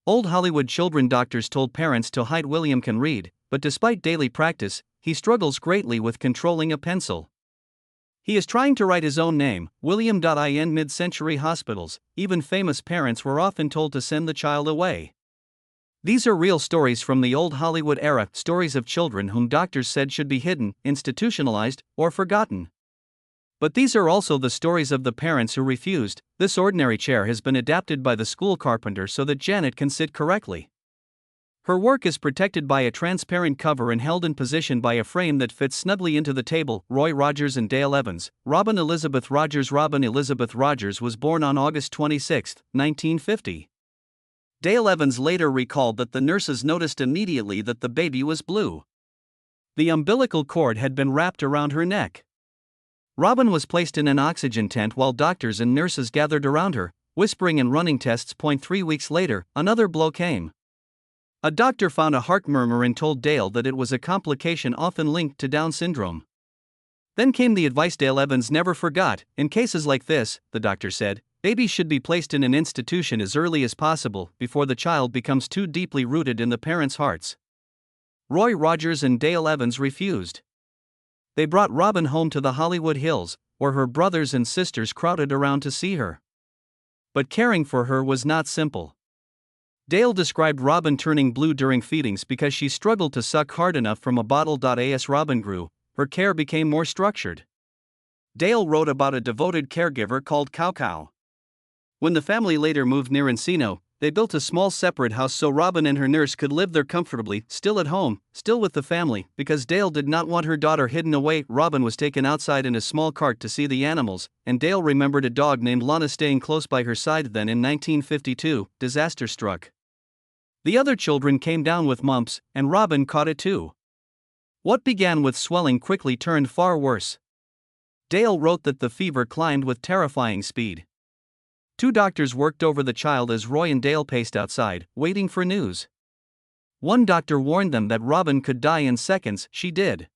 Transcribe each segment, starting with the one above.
Old Hollywood children doctors told parents to hide William can read, but despite daily practice, he struggles greatly with controlling a pencil. He is trying to write his own name, William. In mid-century hospitals, even famous parents were often told to send the child away. These are real stories from the old Hollywood era, stories of children whom doctors said should be hidden, institutionalized, or forgotten. But these are also the stories of the parents who refused. This ordinary chair has been adapted by the school carpenter so that Janet can sit correctly. Her work is protected by a transparent cover and held in position by a frame that fits snugly into the table. Roy Rogers and Dale Evans. Robin Elizabeth Rogers. Robin Elizabeth Rogers was born on August 26, 1950. Dale Evans later recalled that the nurses noticed immediately that the baby was blue. The umbilical cord had been wrapped around her neck. Robin was placed in an oxygen tent while doctors and nurses gathered around her, whispering and running tests. 3 weeks later, another blow came. A doctor found a heart murmur and told Dale that it was a complication often linked to Down syndrome. Then came the advice Dale Evans never forgot. In cases like this, the doctor said, babies should be placed in an institution as early as possible before the child becomes too deeply rooted in the parents' hearts. Roy Rogers and Dale Evans refused. They brought Robin home to the Hollywood Hills, where her brothers and sisters crowded around to see her. But caring for her was not simple. Dale described Robin turning blue during feedings because she struggled to suck hard enough from a bottle. As Robin grew, her care became more structured. Dale wrote about a devoted caregiver called Cow Cow. When the family later moved near Encino, they built a small separate house so Robin and her nurse could live there comfortably, still at home, still with the family, because Dale did not want her daughter hidden away. Robin was taken outside in a small cart to see the animals, and Dale remembered a dog named Lana staying close by her side. Then in 1952, disaster struck. The other children came down with mumps, and Robin caught it too. What began with swelling quickly turned far worse. Dale wrote that the fever climbed with terrifying speed. 2 doctors worked over the child as Roy and Dale paced outside, waiting for news. One doctor warned them that Robin could die in seconds. She did.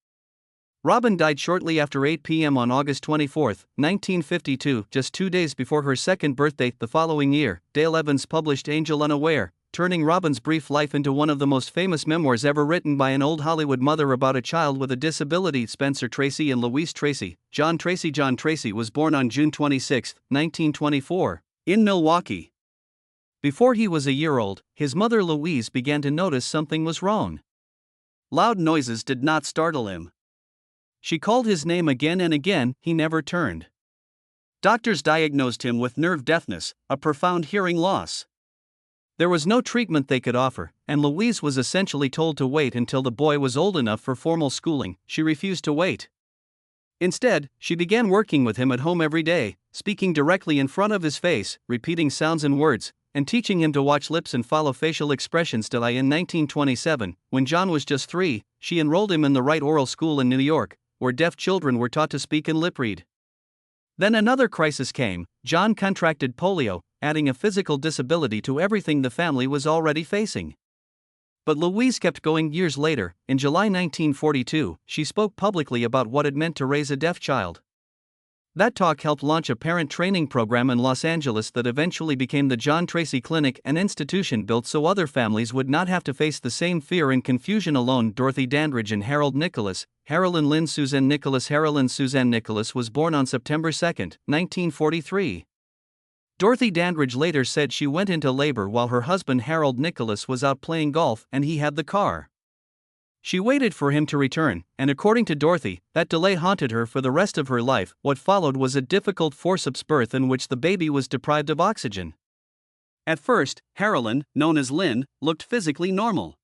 Robin died shortly after 8 p.m. on August 24, 1952, just 2 days before her second birthday. The following year, Dale Evans published Angel Unaware, turning Robin's brief life into one of the most famous memoirs ever written by an old Hollywood mother about a child with a disability. Spencer Tracy and Louise Tracy. John Tracy. John Tracy was born on June 26, 1924. In Milwaukee. Before he was a year old, his mother Louise began to notice something was wrong. Loud noises did not startle him. She called his name again and again, he never turned. Doctors diagnosed him with nerve deafness, a profound hearing loss. There was no treatment they could offer, and Louise was essentially told to wait until the boy was old enough for formal schooling. She refused to wait. Instead, she began working with him at home every day, speaking directly in front of his face, repeating sounds and words, and teaching him to watch lips and follow facial expressions. In 1927, when John was just 3, she enrolled him in the Wright Oral School in New York, where deaf children were taught to speak and lip read. Then another crisis came. John contracted polio, adding a physical disability to everything the family was already facing. But Louise kept going. Years later, in July 1942, she spoke publicly about what it meant to raise a deaf child. That talk helped launch a parent training program in Los Angeles that eventually became the John Tracy Clinic, an institution built so other families would not have to face the same fear and confusion alone. Dorothy Dandridge and Harold Nicholas. Harolyn Lynn Suzanne Nicholas. Harolyn Suzanne Nicholas was born on September 2, 1943. Dorothy Dandridge later said she went into labor while her husband Harold Nicholas was out playing golf and he had the car. She waited for him to return, and according to Dorothy, that delay haunted her for the rest of her life. What followed was a difficult forceps birth in which the baby was deprived of oxygen. At first, Harolyn, known as Lynn, looked physically normal.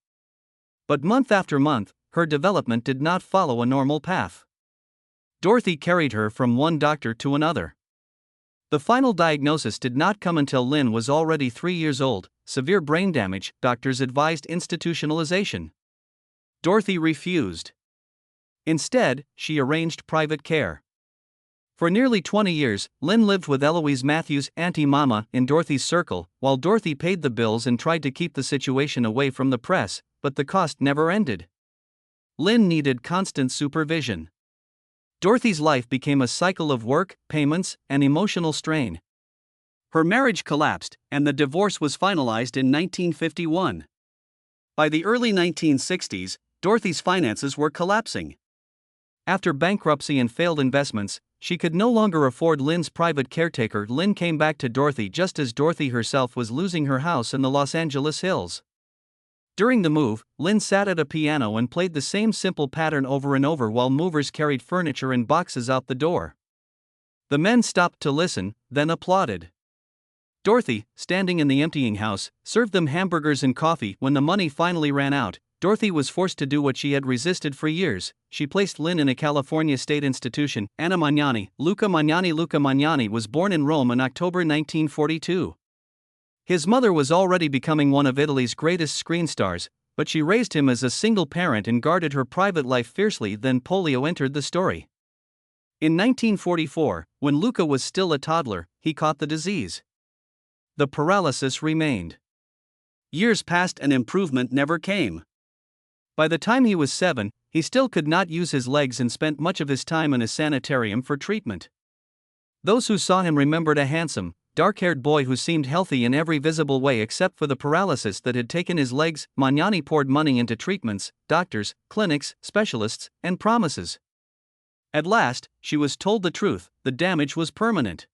But month after month, her development did not follow a normal path. Dorothy carried her from one doctor to another. The final diagnosis did not come until Lynn was already 3 years old, severe brain damage. Doctors advised institutionalization. Dorothy refused. Instead, she arranged private care. For nearly 20 years, Lynn lived with Eloise Matthews, Auntie Mama, in Dorothy's circle, while Dorothy paid the bills and tried to keep the situation away from the press, but the cost never ended. Lynn needed constant supervision. Dorothy's life became a cycle of work, payments, and emotional strain. Her marriage collapsed, and the divorce was finalized in 1951. By the early 1960s, Dorothy's finances were collapsing. After bankruptcy and failed investments, she could no longer afford Lynn's private caretaker. Lynn came back to Dorothy just as Dorothy herself was losing her house in the Los Angeles hills. During the move, Lynn sat at a piano and played the same simple pattern over and over while movers carried furniture and boxes out the door. The men stopped to listen, then applauded. Dorothy, standing in the emptying house, served them hamburgers and coffee. When the money finally ran out, Dorothy was forced to do what she had resisted for years. She placed Lynn in a California state institution. Luca Magnani was born in Rome in October 1942. His mother was already becoming one of Italy's greatest screen stars, but she raised him as a single parent and guarded her private life fiercely. Then polio entered the story. In 1944, when Luca was still a toddler, he caught the disease. The paralysis remained. Years passed and improvement never came. By the time he was 7, he still could not use his legs and spent much of his time in a sanitarium for treatment. Those who saw him remembered a handsome, dark-haired boy who seemed healthy in every visible way except for the paralysis that had taken his legs. Magnani poured money into treatments, doctors, clinics, specialists, and promises. At last, she was told the truth: the damage was permanent.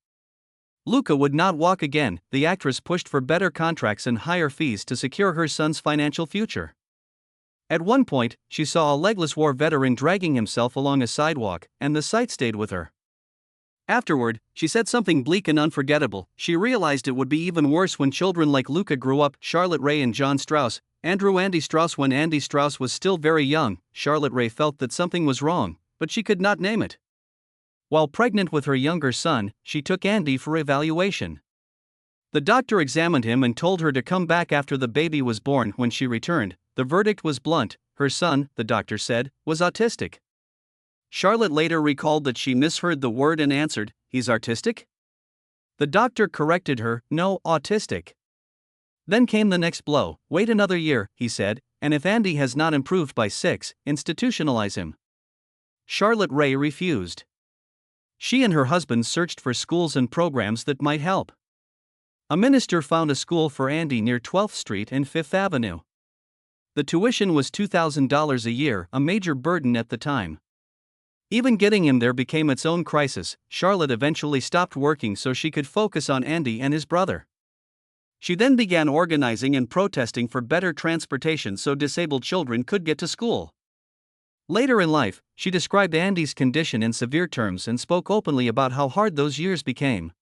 Luca would not walk again. The actress pushed for better contracts and higher fees to secure her son's financial future. At one point, she saw a legless war veteran dragging himself along a sidewalk, and the sight stayed with her. Afterward, she said something bleak and unforgettable. She realized it would be even worse when children like Luca grew up. Charlotte Ray and John Strauss. Andy Strauss. When Andy Strauss was still very young, Charlotte Ray felt that something was wrong, but she could not name it. While pregnant with her younger son, she took Andy for evaluation. The doctor examined him and told her to come back after the baby was born. When she returned, the verdict was blunt: her son, the doctor said, was autistic. Charlotte later recalled that she misheard the word and answered, "He's artistic?" The doctor corrected her, "No, autistic." Then came the next blow. "Wait another year," he said, "and if Andy has not improved by 6, institutionalize him." Charlotte Ray refused. She and her husband searched for schools and programs that might help. A minister found a school for Andy near 12th Street and 5th Avenue. The tuition was $2,000 a year, a major burden at the time. Even getting him there became its own crisis. Charlotte eventually stopped working so she could focus on Andy and his brother. She then began organizing and protesting for better transportation so disabled children could get to school. Later in life, she described Andy's condition in severe terms and spoke openly about how hard those years became.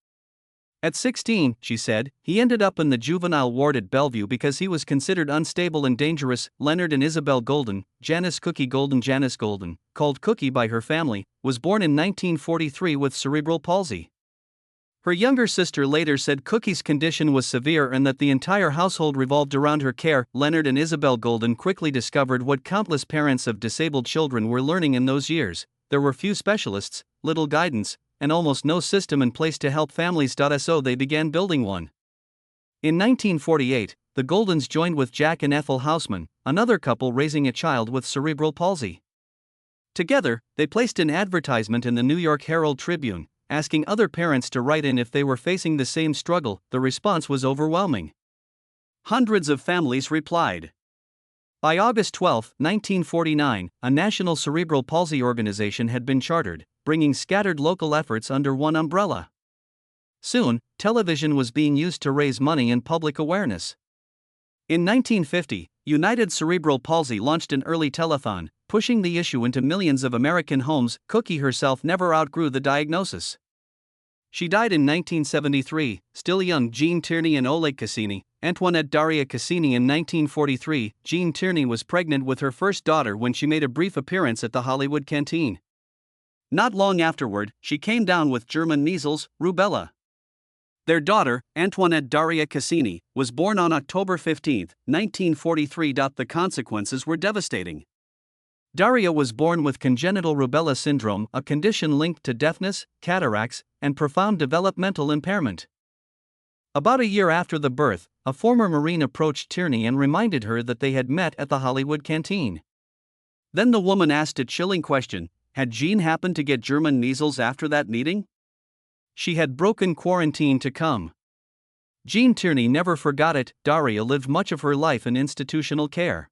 At 16, she said, he ended up in the juvenile ward at Bellevue because he was considered unstable and dangerous. Leonard and Isabel Golden, Janice Golden, called Cookie by her family, was born in 1943 with cerebral palsy. Her younger sister later said Cookie's condition was severe and that the entire household revolved around her care. Leonard and Isabel Golden quickly discovered what countless parents of disabled children were learning in those years: there were few specialists, little guidance, and almost no system in place to help families. So they began building one. In 1948, the Goldens joined with Jack and Ethel Hausman, another couple raising a child with cerebral palsy. Together, they placed an advertisement in the New York Herald Tribune, asking other parents to write in if they were facing the same struggle. The response was overwhelming. Hundreds of families replied. By August 12, 1949, a national cerebral palsy organization had been chartered, bringing scattered local efforts under one umbrella. Soon, television was being used to raise money and public awareness. In 1950, United Cerebral Palsy launched an early telethon, pushing the issue into millions of American homes. Cookie herself never outgrew the diagnosis. She died in 1973, still young. Jean Tierney and Oleg Cassini. Antoinette Daria Cassini. In 1943, Jean Tierney was pregnant with her first daughter when she made a brief appearance at the Hollywood Canteen. Not long afterward, she came down with German measles, rubella. Their daughter, Antoinette Daria Cassini, was born on October 15, 1943. The consequences were devastating. Daria was born with congenital rubella syndrome, a condition linked to deafness, cataracts, and profound developmental impairment. About a year after the birth, a former Marine approached Tierney and reminded her that they had met at the Hollywood Canteen. Then the woman asked a chilling question: had Jean happened to get German measles after that meeting? She had broken quarantine to come. Jean Tierney never forgot it. Daria lived much of her life in institutional care.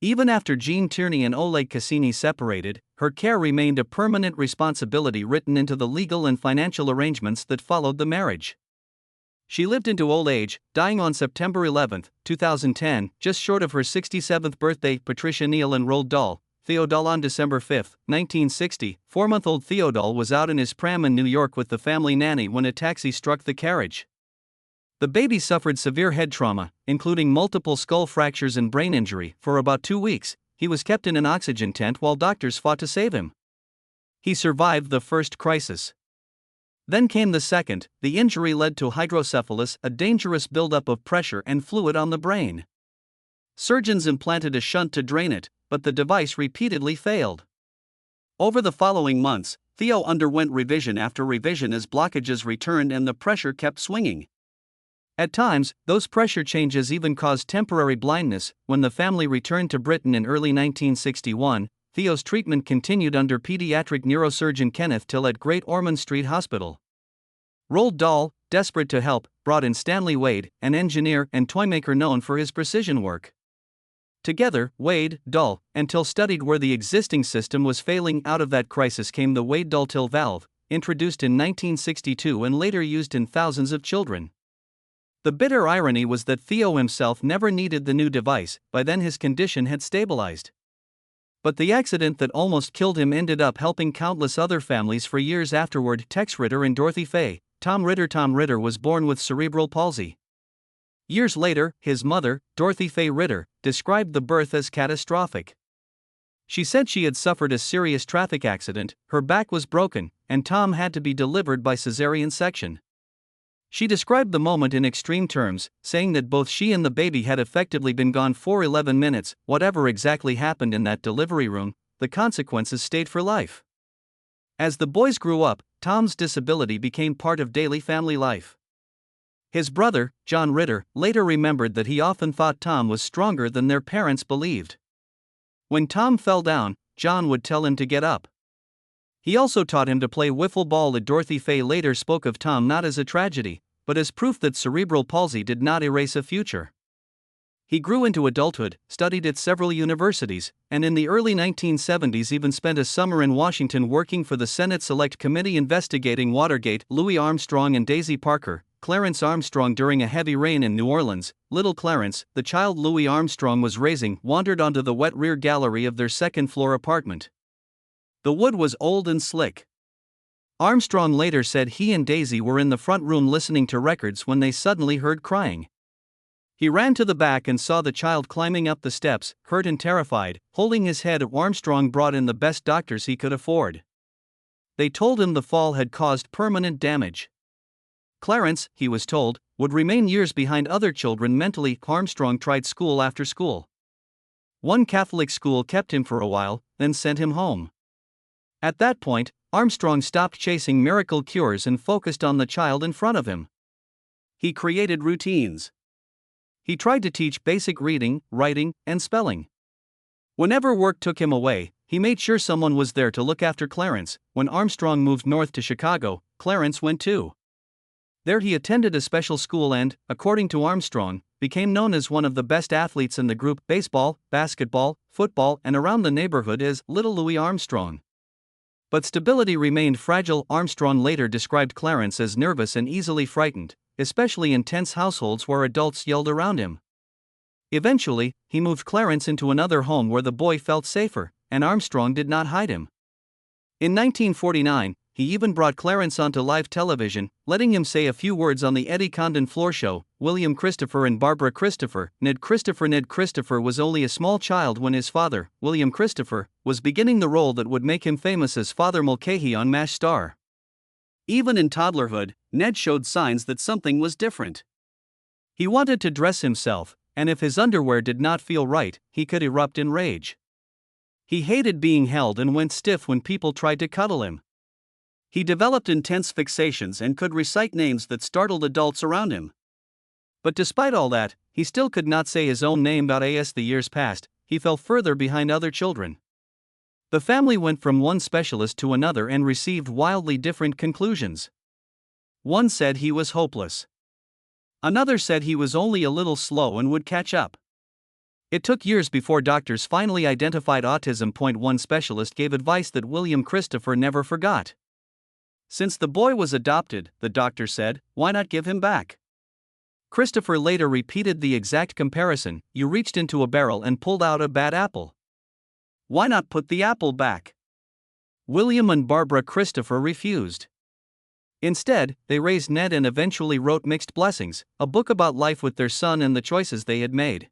Even after Jean Tierney and Oleg Cassini separated, her care remained a permanent responsibility written into the legal and financial arrangements that followed the marriage. She lived into old age, dying on September 11, 2010, just short of her 67th birthday. Patricia Neal and Roald Dahl. Theodol on December 5, 1960, 4-month-old Theodol was out in his pram in New York with the family nanny when a taxi struck the carriage. The baby suffered severe head trauma, including multiple skull fractures and brain injury. For about 2 weeks, he was kept in an oxygen tent while doctors fought to save him. He survived the first crisis. Then came the second. The injury led to hydrocephalus, a dangerous buildup of pressure and fluid on the brain. Surgeons implanted a shunt to drain it, but the device repeatedly failed. Over the following months, Theo underwent revision after revision as blockages returned and the pressure kept swinging. At times, those pressure changes even caused temporary blindness. When the family returned to Britain in early 1961, Theo's treatment continued under pediatric neurosurgeon Kenneth Till at Great Ormond Street Hospital. Roald Dahl, desperate to help, brought in Stanley Wade, an engineer and toymaker known for his precision work. Together, Wade, Dahl, and Till studied where the existing system was failing. Out of that crisis came the Wade-Dahl-Till valve, introduced in 1962 and later used in thousands of children. The bitter irony was that Theo himself never needed the new device. By then his condition had stabilized. But the accident that almost killed him ended up helping countless other families for years afterward. Tex Ritter and Dorothy Fay. Tom Ritter was born with cerebral palsy. Years later, his mother, Dorothy Fay Ritter, described the birth as catastrophic. She said she had suffered a serious traffic accident, her back was broken, and Tom had to be delivered by cesarean section. She described the moment in extreme terms, saying that both she and the baby had effectively been gone for 11 minutes. Whatever exactly happened in that delivery room, the consequences stayed for life. As the boys grew up, Tom's disability became part of daily family life. His brother, John Ritter, later remembered that he often thought Tom was stronger than their parents believed. When Tom fell down, John would tell him to get up. He also taught him to play wiffle ball. Dorothy Fay later spoke of Tom not as a tragedy, but as proof that cerebral palsy did not erase a future. He grew into adulthood, studied at several universities, and in the early 1970s even spent a summer in Washington working for the Senate Select Committee investigating Watergate. Louis Armstrong and Daisy Parker. Clarence Armstrong. During a heavy rain in New Orleans, little Clarence, the child Louis Armstrong was raising, wandered onto the wet rear gallery of their second-floor apartment. The wood was old and slick. Armstrong later said he and Daisy were in the front room listening to records when they suddenly heard crying. He ran to the back and saw the child climbing up the steps, hurt and terrified, holding his head. Armstrong brought in the best doctors he could afford. They told him the fall had caused permanent damage. Clarence, he was told, would remain years behind other children mentally. Armstrong tried school after school. One Catholic school kept him for a while, then sent him home. At that point, Armstrong stopped chasing miracle cures and focused on the child in front of him. He created routines. He tried to teach basic reading, writing, and spelling. Whenever work took him away, he made sure someone was there to look after Clarence. When Armstrong moved north to Chicago, Clarence went too. There he attended a special school and, according to Armstrong, became known as one of the best athletes in the group. Baseball, basketball, football, and around the neighborhood as Little Louis Armstrong. But stability remained fragile. Armstrong later described Clarence as nervous and easily frightened, especially in tense households where adults yelled around him. Eventually, he moved Clarence into another home where the boy felt safer, and Armstrong did not hide him. In 1949, he even brought Clarence onto live television, letting him say a few words on the Eddie Condon Floor Show. William Christopher and Barbara Christopher. Ned Christopher was only a small child when his father, William Christopher, was beginning the role that would make him famous as Father Mulcahy on MASH Star. Even in toddlerhood, Ned showed signs that something was different. He wanted to dress himself, and if his underwear did not feel right, he could erupt in rage. He hated being held and went stiff when people tried to cuddle him. He developed intense fixations and could recite names that startled adults around him. But despite all that, he still could not say his own name. As the years passed, he fell further behind other children. The family went from one specialist to another and received wildly different conclusions. One said he was hopeless. Another said he was only a little slow and would catch up. It took years before doctors finally identified autism. One specialist gave advice that William Christopher never forgot. Since the boy was adopted, the doctor said, why not give him back? Christopher later repeated the exact comparison: you reached into a barrel and pulled out a bad apple. Why not put the apple back? William and Barbara Christopher refused. Instead, they raised Ned and eventually wrote Mixed Blessings, a book about life with their son and the choices they had made.